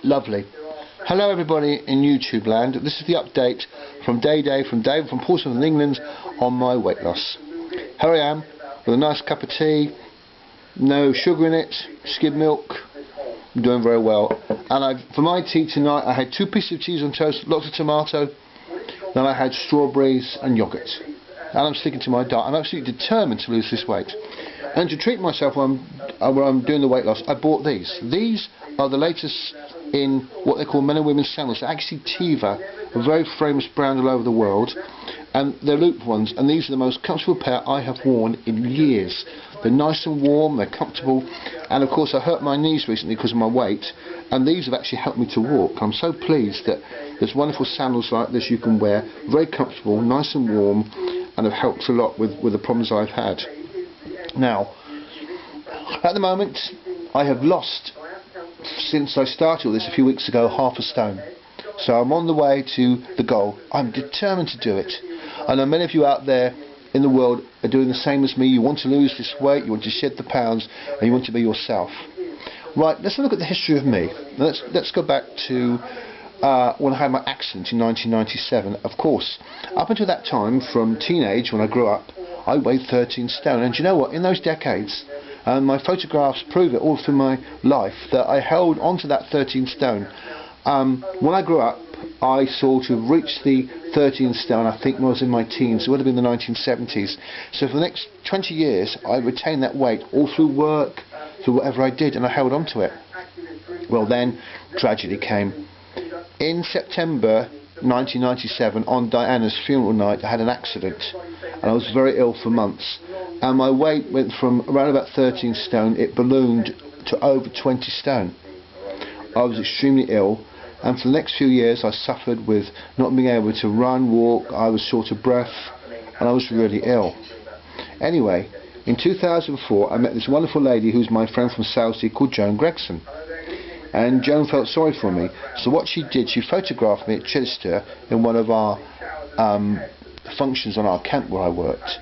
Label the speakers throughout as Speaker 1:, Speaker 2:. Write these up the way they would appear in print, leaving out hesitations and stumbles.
Speaker 1: Lovely. Hello everybody in YouTube land. This is the update from David from Portsmouth in England on my weight loss. Here I am with a nice cup of tea, no sugar in it, skim milk. I'm doing very well. And for my tea tonight I had 2 pieces of cheese on toast, lots of tomato, then I had strawberries and yoghurt. And I'm sticking to my diet. I'm absolutely determined to lose this weight. And to treat myself when I'm doing the weight loss, I bought these. These are the latest in what they call men and women's sandals. They're actually Tiva, a very famous brand all over the world, and they're loop ones, and these are the most comfortable pair I have worn in years. They're nice and warm, they're comfortable, and of course I hurt my knees recently because of my weight, and these have actually helped me to walk. I'm so pleased that there's wonderful sandals like this you can wear, very comfortable, nice and warm, and have helped a lot with the problems I've had. Now, at the moment I have lost, since I started all this a few weeks ago, half a stone. So I'm on the way to the goal. I'm determined to do it. I know many of you out there in the world are doing the same as me. You want to lose this weight, you want to shed the pounds, and you want to be yourself. Right, let's look at the history of me. Let's go back to when I had my accident in 1997. Of course, up until that time, from teenage, when I grew up, I weighed 13 stone. And do you know what? In those decades, and my photographs prove it all through my life, that I held onto that 13 stone. When I grew up, I sort of reached the 13 stone, I think, when I was in my teens. It would have been the 1970s. So for the next 20 years, I retained that weight all through work, through whatever I did, and I held on to it. Well, then tragedy came. In September 1997, on Diana's funeral night, I had an accident, and I was very ill for months. And my weight went from around about 13 stone, it ballooned to over 20 stone. I was extremely ill, and for the next few years I suffered with not being able to run, walk, I was short of breath, and I was really ill. Anyway, in 2004 I met this wonderful lady who's my friend from Southsea called Joan Gregson. And Joan felt sorry for me, so what she did, she photographed me at Chichester in one of our functions on our camp where I worked.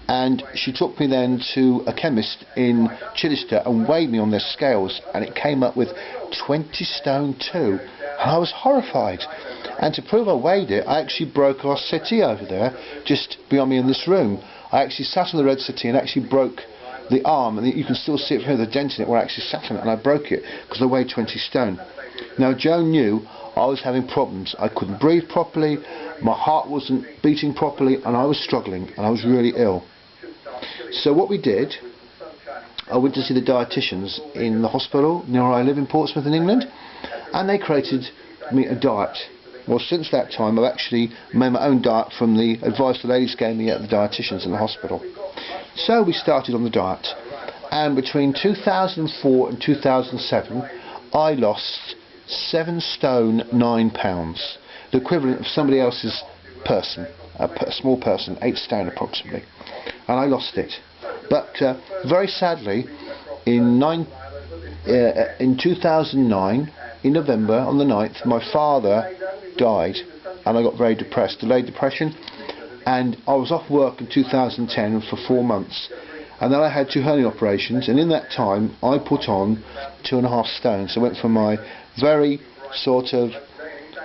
Speaker 1: And she took me then to a chemist in Chichester and weighed me on their scales, and it came up with 20 stone 2, and I was horrified. And to prove I weighed it, I actually broke our settee over there just beyond me in this room. I actually sat on the red settee and actually broke the arm, and you can still see it from here, the dent in it where I actually sat on it, and I broke it because I weighed 20 stone. Now Joan knew I was having problems. I couldn't breathe properly, my heart wasn't beating properly, and I was struggling, and I was really ill. So what we did, I went to see the dietitians in the hospital near where I live in Portsmouth in England, and they created me a diet. Well, since that time I've actually made my own diet from the advice the ladies gave me at the dietitians in the hospital. So we started on the diet, and between 2004 and 2007 I lost 7 stone 9 pounds, the equivalent of somebody else's person, a small person, 8 stone approximately, and I lost it. But very sadly, in 2009, in November on the 9th, my father died, and I got very depressed, delayed depression, and I was off work in 2010 for 4 months, and then I had 2 hernia operations, and in that time I put on 2.5 stone, so I went from my very sort of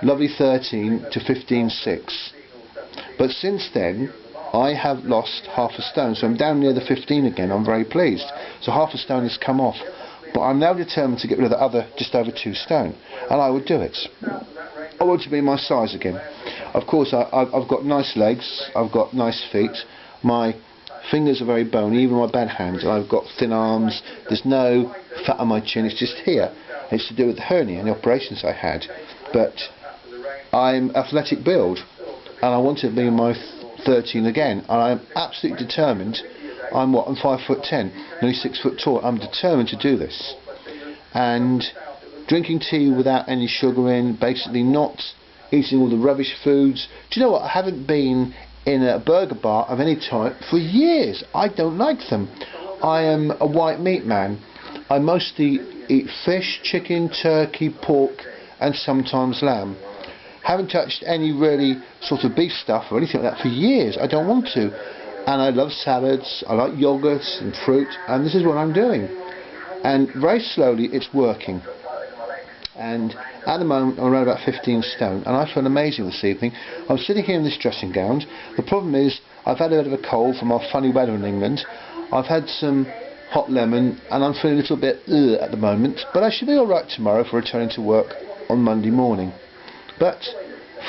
Speaker 1: lovely 13 to 15.6. But since then I have lost half a stone, so I'm down near the 15 again. I'm very pleased. So half a stone has come off, but I'm now determined to get rid of the other just over 2 stone, and I would do it. I want to be my size again. Of course I've got nice legs, I've got nice feet, my fingers are very bony, even my bad hands, and I've got thin arms, there's no fat on my chin, it's just here. It's to do with the hernia and the operations I had. But I'm athletic build, and I want to be my 13 again, and I'm absolutely determined. I'm 5'10", nearly 6 foot tall. I'm determined to do this. And drinking tea without any sugar in, basically not eating all the rubbish foods. Do you know what? I haven't been in a burger bar of any type for years. I don't like them. I am a white meat man. I mostly eat fish, chicken, turkey, pork, and sometimes lamb. Haven't touched any really sort of beef stuff or anything like that for years. I don't want to. and I love salads, I like yogurts and fruit, and this is what I'm doing. And very slowly it's working. And at the moment I'm around about 15 stone, and I feel amazing this evening. I'm sitting here in this dressing gown. The problem is I've had a bit of a cold from our funny weather in England. I've had some hot lemon and I'm feeling a little bit at the moment, but I should be alright tomorrow for returning to work on Monday morning. But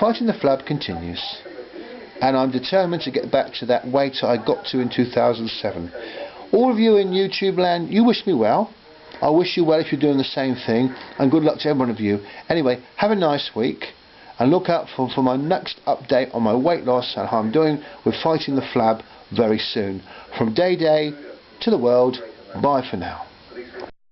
Speaker 1: fighting the flab continues, and I'm determined to get back to that weight I got to in 2007. All of you in YouTube land, you wish me well. I wish you well if you're doing the same thing, and good luck to every one of you. Anyway, have a nice week, and look out for my next update on my weight loss and how I'm doing with fighting the flab very soon. From Day to the world, bye for now.